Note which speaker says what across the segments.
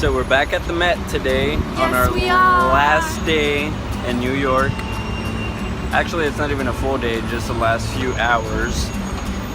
Speaker 1: So we're back at the Met today on our last day in New York. Actually, it's not even a full day, just the last few hours.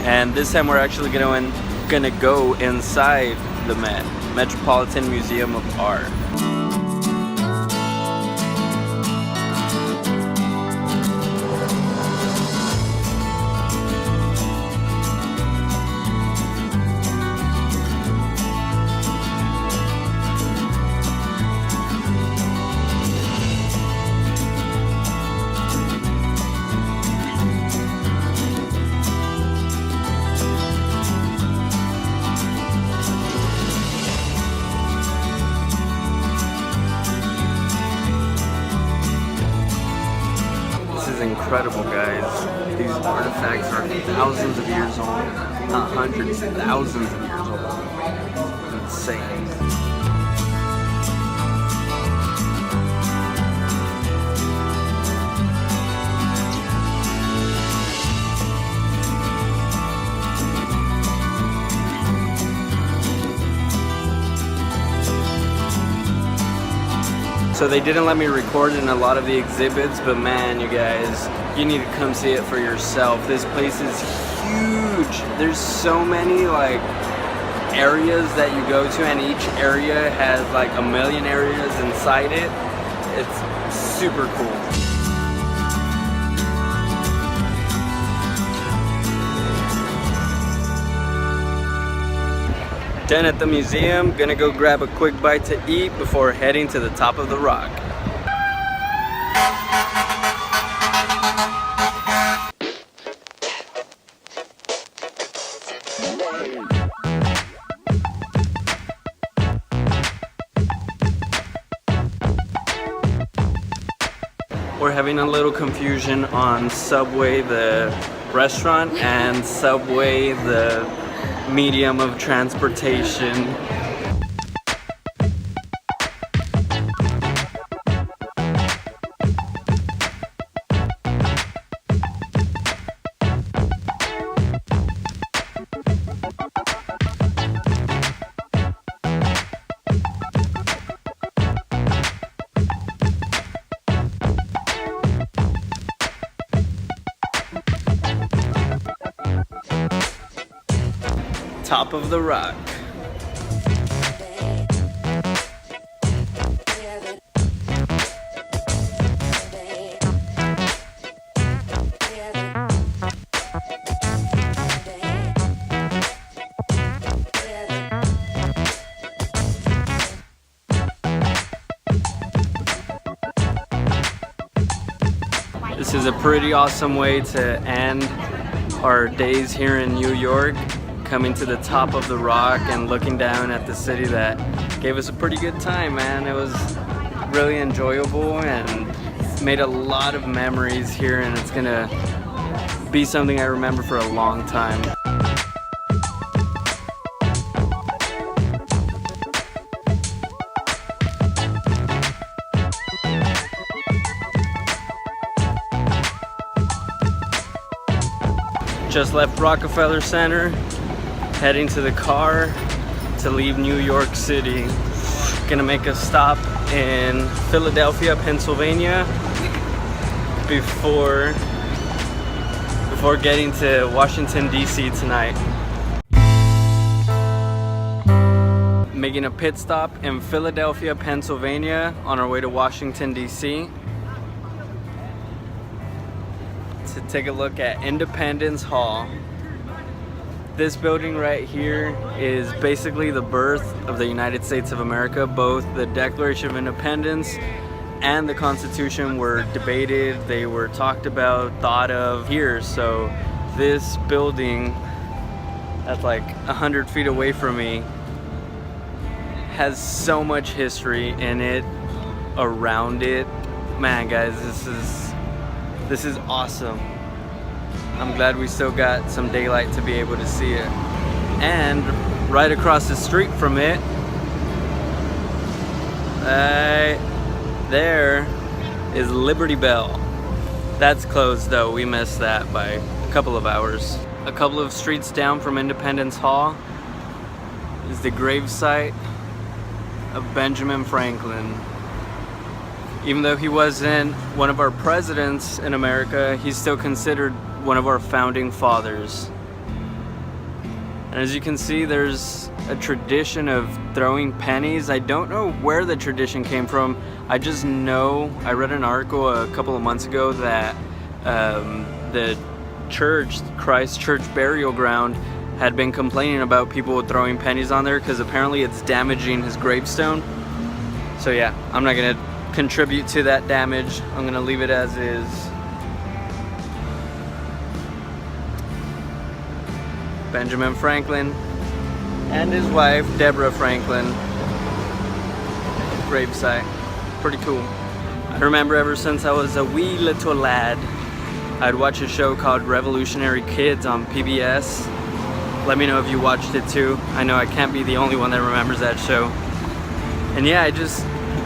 Speaker 1: And this time we're actually gonna go inside the Met, Metropolitan Museum of Art. Incredible, guys. These artifacts are thousands of years old, not hundreds, thousands of years old. Insane. So they didn't let me record in a lot of the exhibits, but man, you guys, you need to come see it for yourself. This place is huge. There's so many like areas that you go to, and each area has like a million areas inside it. It's super cool. Done at the museum, gonna go grab a quick bite to eat before heading to the top of the rock. We're having a little confusion on Subway, the restaurant, and Subway, the medium of transportation. Top of the rock. This is a pretty awesome way to end our days here in New York. Coming to the top of the rock and looking down at the city that gave us a pretty good time, man. It was really enjoyable and made a lot of memories here, and it's gonna be something I remember for a long time. Just left Rockefeller Center, heading to the car to leave New York City. Gonna make a stop in Philadelphia, Pennsylvania before getting to Washington, D.C. tonight. Making a pit stop in Philadelphia, Pennsylvania on our way to Washington, D.C. to take a look at Independence Hall. This building right here is basically the birth of the United States of America. Both the Declaration of Independence and the Constitution were debated, they were talked about, thought of here. So this building that's like 100 feet away from me has so much history in it, around it. Man, guys, this is awesome. I'm glad we still got some daylight to be able to see it. And right across the street from it, there is Liberty Bell. That's closed though, we missed that by a couple of hours. A couple of streets down from Independence Hall is the gravesite of Benjamin Franklin. Even though he wasn't one of our presidents in America, he's still considered one of our founding fathers. And as you can see, there's a tradition of throwing pennies. I don't know where the tradition came from. I just know, I read an article a couple of months ago that the church, Christ Church Burial Ground, had been complaining about people throwing pennies on there because apparently it's damaging his gravestone. So yeah, I'm not gonna contribute to that damage. I'm gonna leave it as is. Benjamin Franklin and his wife Deborah Franklin gravesite. Pretty cool. I remember ever since I was a wee little lad, I'd watch a show called Revolutionary Kids on PBS. Let me know if you watched it too. I know I can't be the only one that remembers that show. And yeah,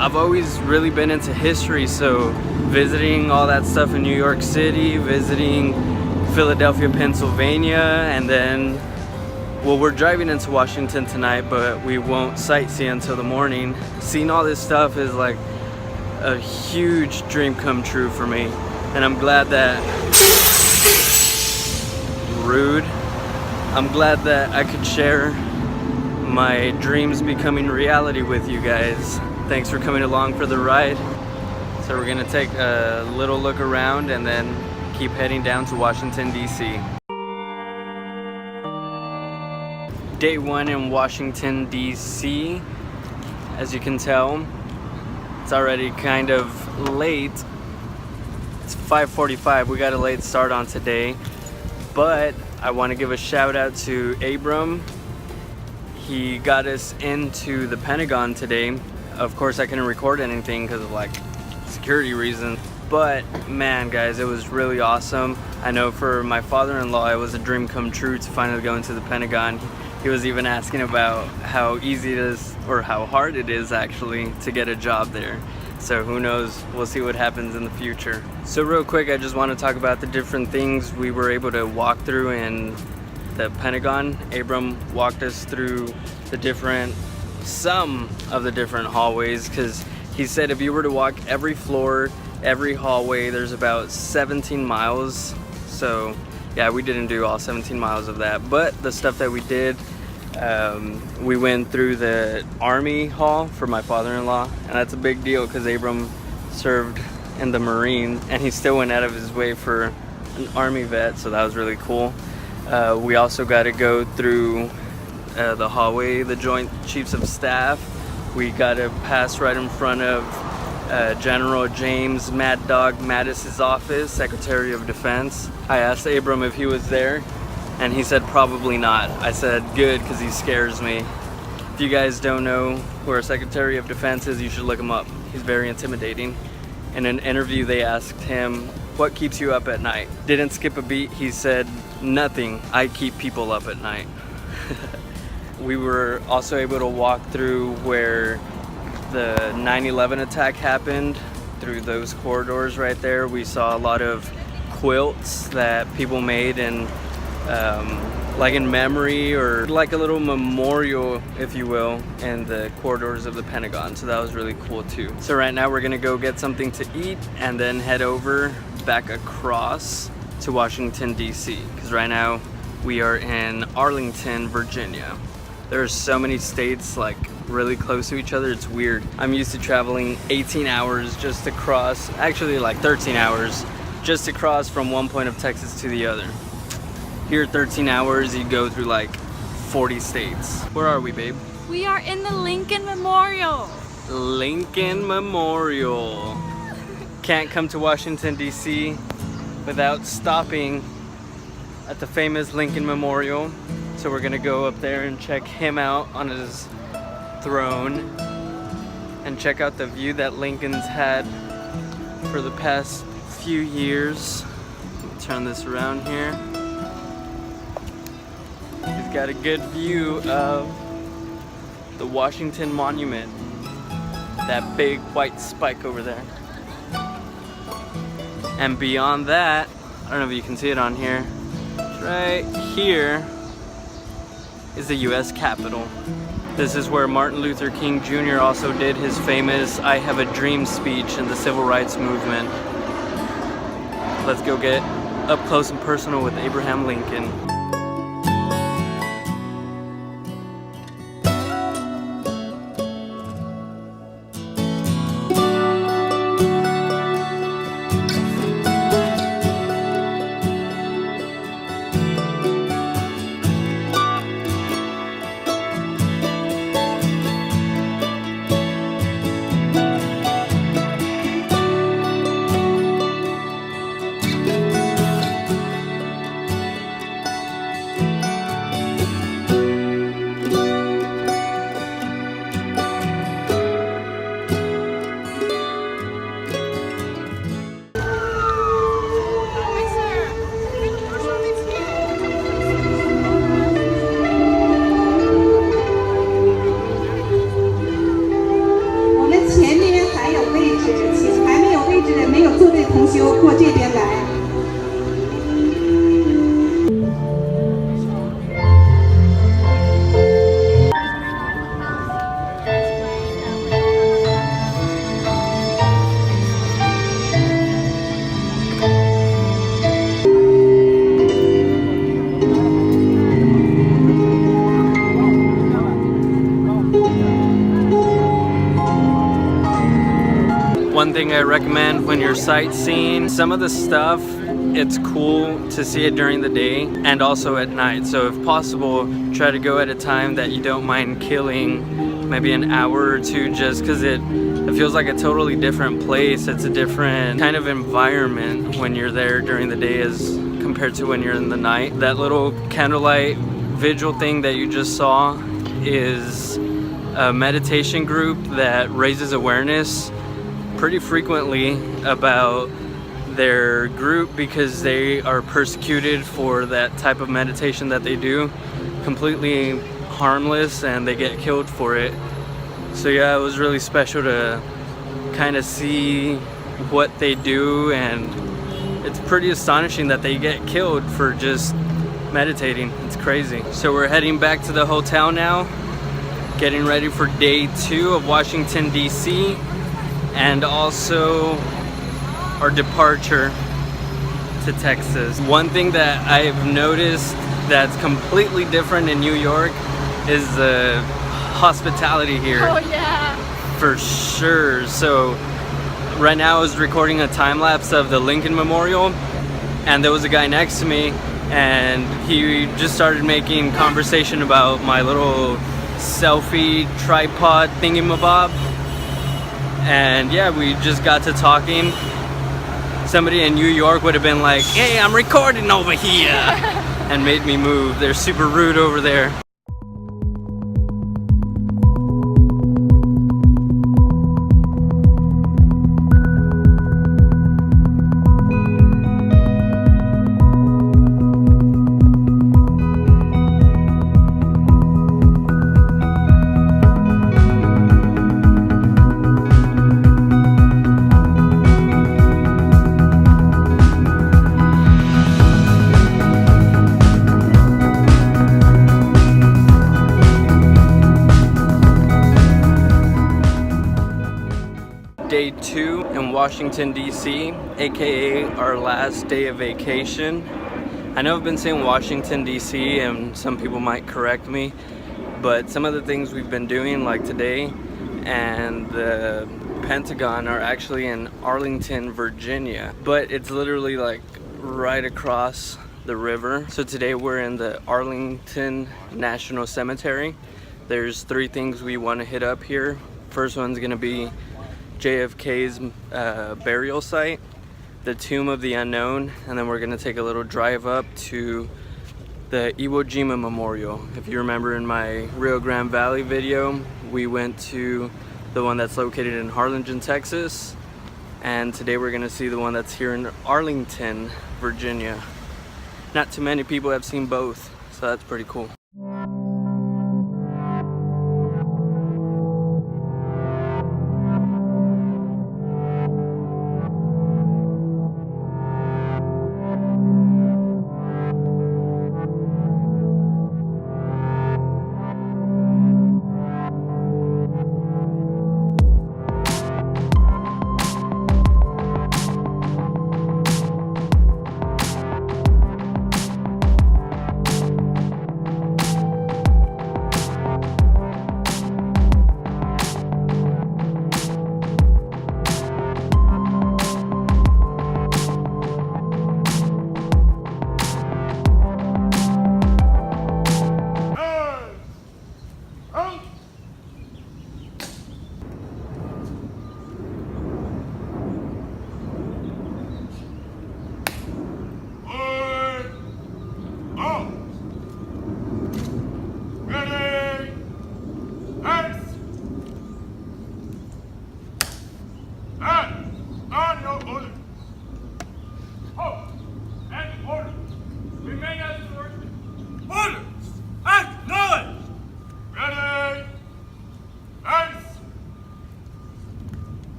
Speaker 1: I've always really been into history, so visiting all that stuff in New York City, visiting Philadelphia, Pennsylvania, and then, well, we're driving into Washington tonight, but we won't sightsee until the morning. Seeing all this stuff is like a huge dream come true for me, and I'm glad that, rude, I'm glad that I could share my dreams becoming reality with you guys. Thanks for coming along for the ride. So we're gonna take a little look around and then keep heading down to Washington, D.C. Day one in Washington, D.C. As you can tell, it's already kind of late. It's 5:45. We got a late start on today, but I want to give a shout out to Abram. He got us into the Pentagon today. Of course, I couldn't record anything because of like security reasons, but man, guys, it was really awesome. I know for my father-in-law, it was a dream come true to finally go into the Pentagon. He was even asking about how easy it is, or how hard it is actually, to get a job there. So who knows, we'll see what happens in the future. So real quick, I just want to talk about the different things we were able to walk through in the Pentagon. Abram walked us through some of the different hallways, because he said if you were to walk every floor, every hallway, there's about 17 miles. So yeah, we didn't do all 17 miles of that, but the stuff that we did, we went through the Army Hall for my father-in-law, and that's a big deal because Abram served in the Marines, and he still went out of his way for an Army vet, so that was really cool. We also got to go through the hallway, the Joint Chiefs of Staff. We got to pass right in front of General James Mad Dog Mattis's office, Secretary of Defense. I asked Abram if he was there, and he said probably not. I said good, because he scares me. If you guys don't know who our Secretary of Defense is, you should look him up. He's very intimidating. In an interview, they asked him, what keeps you up at night? Didn't skip a beat. He said, nothing. I keep people up at night. We were also able to walk through where the 9/11 attack happened, through those corridors right there. We saw a lot of quilts that people made in like in memory, or like a little memorial, if you will, in the corridors of the Pentagon. So that was really cool too. So right now we're gonna go get something to eat and then head over back across to Washington, D.C. because right now we are in Arlington, Virginia. There's so many states like really close to each other, it's weird. I'm used to traveling 18 hours just to cross, actually like 13 hours, just to cross from one point of Texas to the other. Here 13 hours, you go through like 40 states. Where are we, babe?
Speaker 2: We are in the Lincoln Memorial.
Speaker 1: Lincoln Memorial. Can't come to Washington, D.C. without stopping at the famous Lincoln Memorial. So we're gonna go up there and check him out on his throne and check out the view that Lincoln's had for the past few years. Turn this around here. He's got a good view of the Washington Monument, that big white spike over there. And beyond that, I don't know if you can see it on here, right here is the US Capitol. This is where Martin Luther King Jr. also did his famous "I Have a Dream" speech in the Civil Rights Movement. Let's go get up close and personal with Abraham Lincoln. One thing I recommend when you're sightseeing, some of the stuff, it's cool to see it during the day and also at night. So if possible, try to go at a time that you don't mind killing maybe an hour or two, just because it feels like a totally different place. It's a different kind of environment when you're there during the day as compared to when you're in the night. That little candlelight vigil thing that you just saw is a meditation group that raises awareness pretty frequently about their group because they are persecuted for that type of meditation that they do. Completely harmless, and they get killed for it. So yeah, it was really special to kind of see what they do, and it's pretty astonishing that they get killed for just meditating. It's crazy. So we're heading back to the hotel now, getting ready for day 2 of Washington, D.C., and also our departure to Texas. One thing that I've noticed that's completely different in New York is the hospitality here.
Speaker 2: Oh yeah.
Speaker 1: For sure. So right now I was recording a time lapse of the Lincoln Memorial, and there was a guy next to me, and he just started making conversation about my little selfie tripod thingamabob. And yeah, we just got to talking. Somebody in New York would have been like, "Hey, I'm recording over here," and made me move. They're super rude over there. Day 2 in Washington, D.C., aka our last day of vacation. I know I've been saying Washington, D.C., and some people might correct me, but some of the things we've been doing, like today and the Pentagon, are actually in Arlington, Virginia, but it's literally like right across the river. So today we're in the Arlington National Cemetery. There's 3 things we want to hit up here. First one's gonna be JFK's burial site, the Tomb of the Unknown, and then we're gonna take a little drive up to the Iwo Jima Memorial. If you remember in my Rio Grande Valley video, we went to the one that's located in Harlingen, Texas, and today we're gonna see the one that's here in Arlington, Virginia. Not too many people have seen both, so that's pretty cool.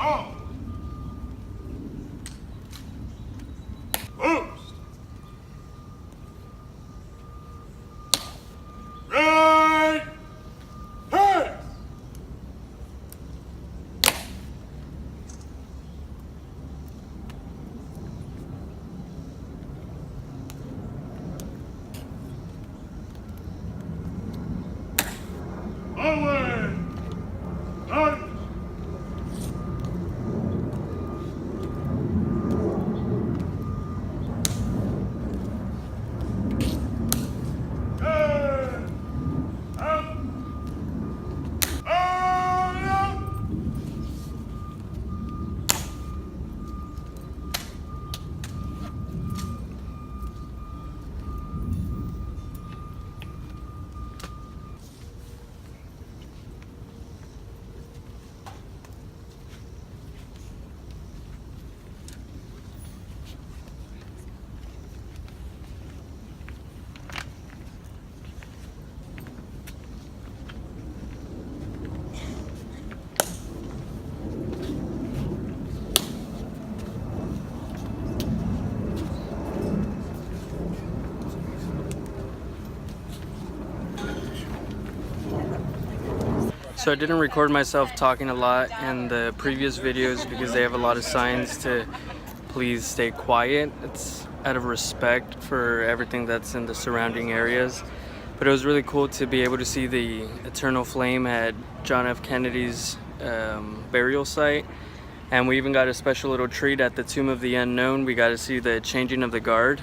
Speaker 3: Oh. Boost. Right. Pass. Away. Lunge.
Speaker 1: So I didn't record myself talking a lot in the previous videos because they have a lot of signs to please stay quiet. It's out of respect for everything that's in the surrounding areas. But it was really cool to be able to see the eternal flame at John F. Kennedy's burial site. And we even got a special little treat at the Tomb of the Unknown. We got to see the changing of the guard.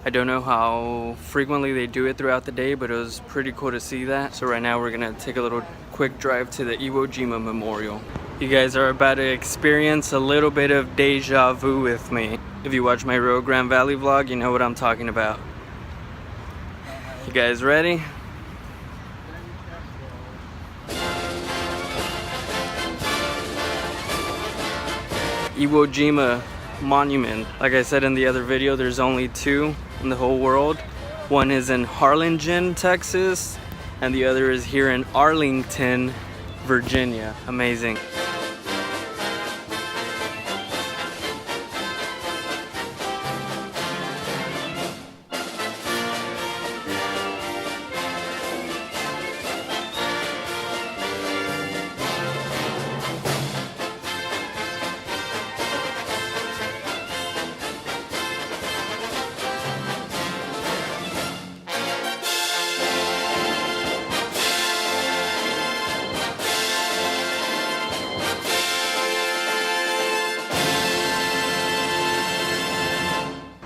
Speaker 1: I don't know how frequently they do it throughout the day, but it was pretty cool to see that. So right now we're gonna take a little quick drive to the Iwo Jima Memorial. You guys are about to experience a little bit of deja vu with me. If you watch my Rio Grande Valley vlog, you know what I'm talking about. You guys ready? Iwo Jima Monument. Like I said in the other video, there's only two in the whole world. One is in Harlingen, Texas, and the other is here in Arlington, Virginia. Amazing.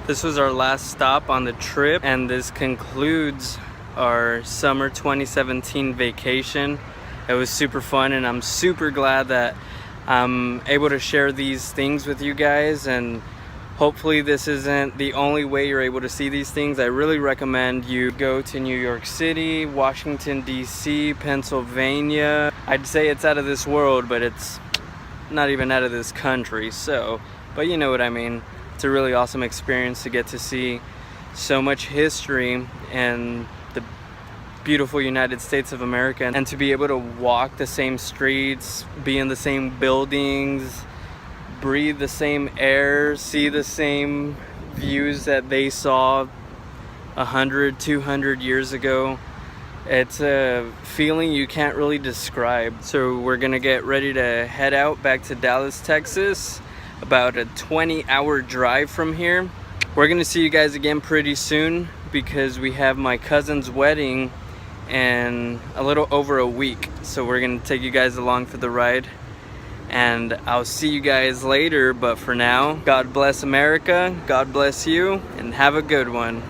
Speaker 1: This was our last stop on the trip, and this concludes our summer 2017 vacation. It was super fun, and I'm super glad that I'm able to share these things with you guys, and hopefully this isn't the only way you're able to see these things. I really recommend you go to New York City, Washington DC, Pennsylvania. I'd say it's out of this world, but it's not even out of this country, so, but you know what I mean. It's a really awesome experience to get to see so much history and the beautiful United States of America, and to be able to walk the same streets, be in the same buildings, breathe the same air, see the same views that they saw 100, 200 years ago. It's a feeling you can't really describe. So we're gonna get ready to head out back to Dallas, Texas. About a 20-hour drive from here. We're gonna see you guys again pretty soon because we have my cousin's wedding in a little over a week. So we're gonna take you guys along for the ride, and I'll see you guys later. But for now, God bless America, God bless you, and have a good one.